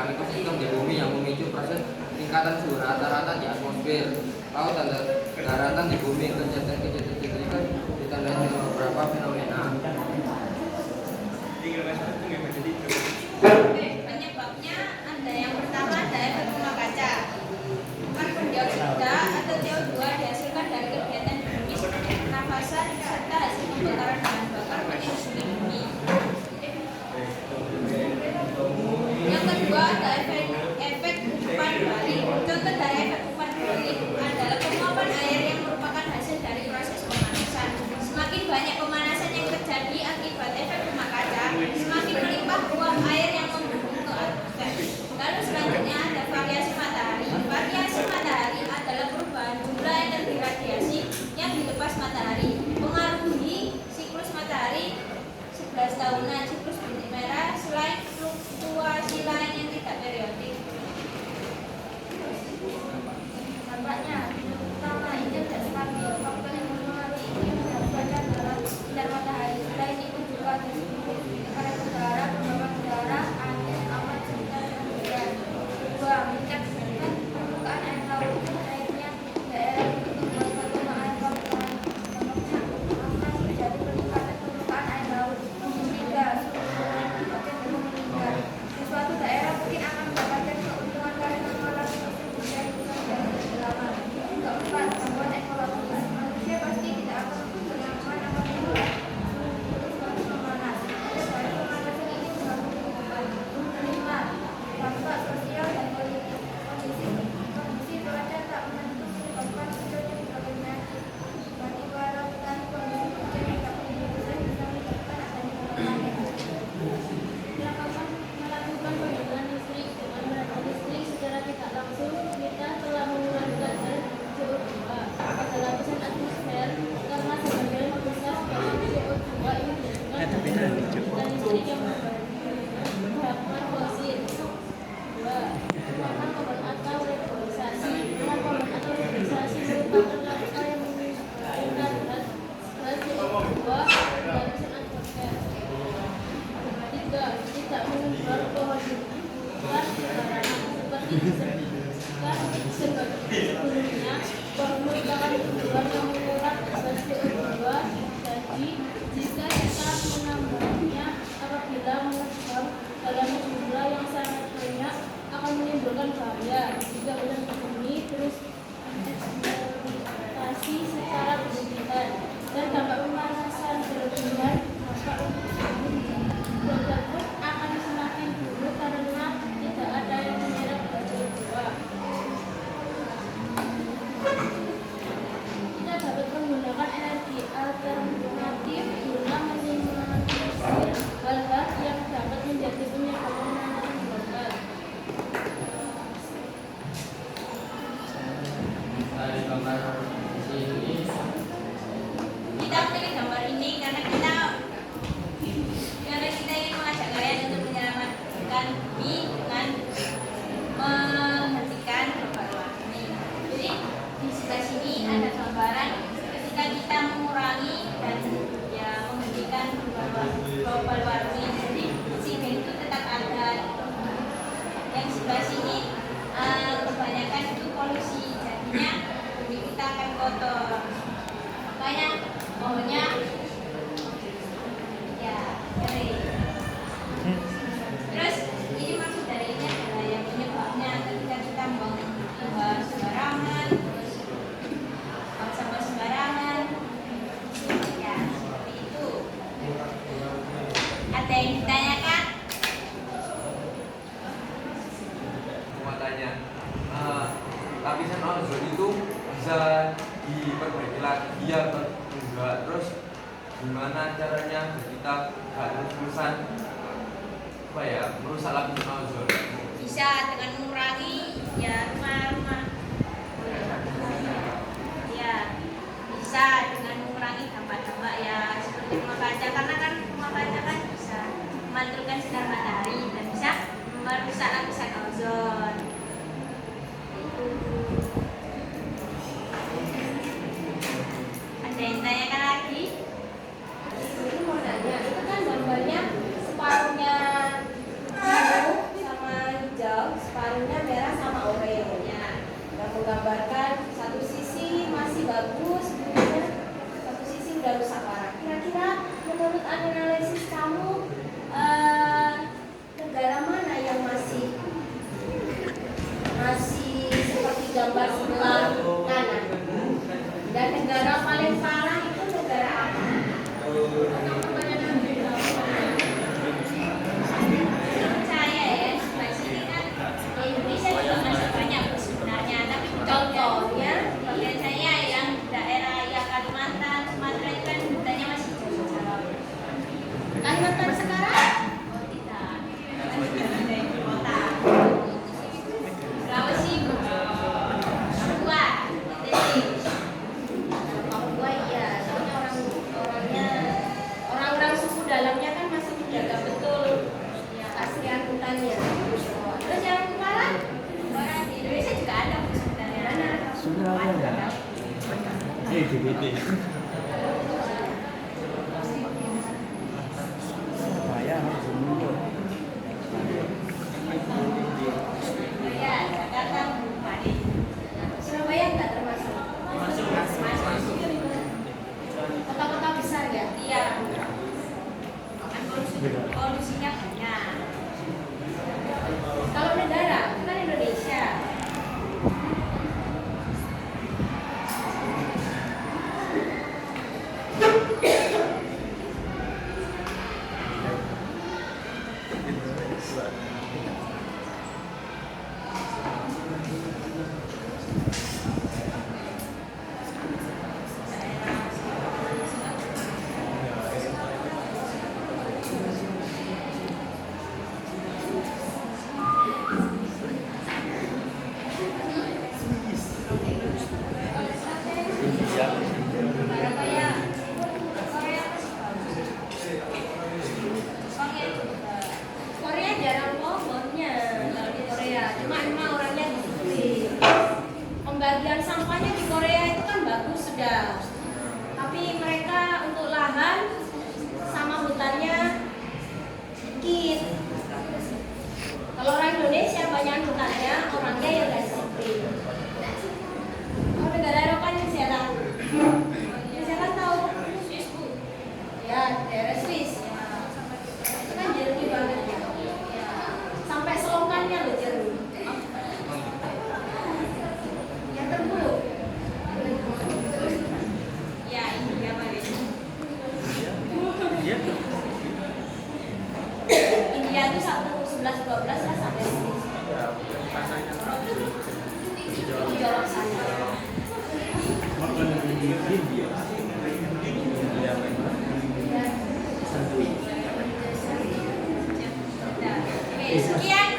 sekaligus iklim di bumi yang memicu proses peningkatan suhu rata-rata di atmosfer laut dan daratan di bumi. Kejadian-kejadian signifikan ditandai dengan beberapa fenomena. Penyebabnya ada yang pertama ada efek rumah kaca. Karbon dioksida atau CO2 dihasilkan dari kegiatan bumi seperti pernafasan serta hasil pembakaran bahan bakar menyusuri bumi. Yang kedua ada efek umpan balik. Contoh dari efek umpan balik adalah penguapan air yang merupakan hasil dari proses pemanasan. Semakin banyak pemanasan yang terjadi akibat efek rumah kaca, semakin melimpah uap air yang membentuk ke atmosfer. Lalu selanjutnya ada variasi matahari. Variasi matahari adalah perubahan jumlah energi radiasi yang dilepas matahari. Mengaruhi siklus matahari 11 tahunan, siklus bintik merah, selain fluktuasi lain yang tidak periodik. Dampaknya utama iklim dan stabil. Faktor yang mempengaruhi iklim dan cuaca adalah sinar matahari. Selain itu juga tekanan udara, gelombang udara, angin, awan, serta hujan. Kedua, meningkatkan permukaan air laut. Naiknya daerah tertutup membuat air laut akan terjadi peningkatan permukaan air laut. Ketiga, suhu semakin meningkat. Di suatu daerah mungkin akan mendapatkan keuntungan karena mengalami hujan dari lama. Keempat, gangguan ekologis. Manusia pasti tidak akan bernyaman apabila suhu memanas. Dari pemanasan ini mengganggu kehidupan. Kelima, dampak sosial dan politik. Kondisi cuaca tak menentu menyebabkan munculnya berbagai penyakit. Bagi para petani, kondisi hujan yang tak menentu bisa menyebabkan adanya penyakit. Melakukan penggunaan listrik dengan menerangi listrik secara tidak langsung, kita telah mengeluarkan CO2 pada lapisan atmosfer karena sebagian besar dari CO2 ini dihasilkan dari listrik yang berbahan fosil. 2. Perubahan kobar atau reboisasi. Kobar atau reboisasi merupakan langkah yang mengumpulkan gas CO2 dari lapisan atmosfer. 3. Tidak menumbuh pohon tumbuhan sembarangan seperti disebutkan sebelumnya. Pohon merupakan tumbuhan yang mengurangi gas CO2. Jadi jika kita menambahnya apabila menebang dalam jumlah yang sangat banyak akan menimbulkan bahaya. Jika bulan bumi terus eksploitasi secara berlebihan dan dampak pemanasan berlebihan, maka tersebut akan semakin buruk karena tidak ada yang menyerap CO2. Kita dapat menggunakan energi alternatif guna meminimalisir hal-hal yang dapat menjadi penyebab pemanasan global. Dari gambar di sini Kita pilih gambar ini karena kita ingin mengajak kalian untuk menyelamatkan bumi dengan menghentikan global warming. Jadi di sebelah sini ada gambaran ketika kita mengurangi dan menghentikan global warming. Jadi sini itu tetap ada. Yang sebelah sini kebanyakan itu polusi, jadinya bumi kita akan kotor. Makanya pohonnya kering. Terus ini maksud dari ini adalah yang penyebabnya ketika kita buang sembarangan, terus buang sampah sembarangan, seperti itu. Ada yang ditanyakan? Mau tanya, lapisan ozon itu bisa diperbaiki lagi atau enggak? Terus gimana caranya kita nggak terus-terusan merusak lapisan ozon? Bisa dengan mengurangi rumah-rumah. Bisa dengan mengurangi dampak-dampak seperti rumah kaca, karena kan rumah kaca kan bisa memantulkan sinar matahari dan bisa merusak lapisan ozon. Ada yang tanyakan lagi? Ini mau nanya, itu kan gambarnya separuhnya biru sama hijau. warnanya merah sama oranye. Yang menggambarkan satu sisi masih bagus, kemudian satu sisi udah rusak parah. Kira-kira menurut analisis kamu negara mana yang masih seperti gambar sebelah kanan? Dan negara paling parah itu negara apa? Percaya ya, di sini kan di Indonesia juga masih banyak sebenarnya, tapi Contohnya, bagian saya yang daerah ya Kalimantan, Sumatera itu kan budayanya masih jauh-jauh. Kalimantan sekarang Oh tidak, ada ibu kota. Sulawesi, Papua, NTT. Papua iya, soalnya orang-orang suku dalamnya kan masih menjaga betul keaslian hutannya. Terus yang barat, Di Indonesia juga ada sebenarnya. Sebenarnya enggak. LGBT. Saya harus mundur. Ya, Jakarta, Bali. Surabaya nggak termasuk. Masuk. Kota-kota besar ya. Iya. Kan polusinya banyak. Kalau negara, kan Indonesia. Negara kayak Korea masih bagus. Soalnya Korea jarang pohonnya kalau di Korea. Cuma emang orangnya disiplin. Pembagian sampahnya di Korea itu kan bagus sudah. Tapi mereka untuk lahan sama hutannya dikit. Kalau orang Indonesia banyak hutannya, orangnya yang nggak disiplin. Kalau negara Eropa New Zealand, New Zealand tahu? Swiss Bu. Ya, daerah Swiss. Itu kan jernih banget ya. Sampai selokannya loh jernih. Yang terburuk. Ya, India Bali. India itu 11-12 lah sampai Swiss. Itu jorok sana. Oke, sekian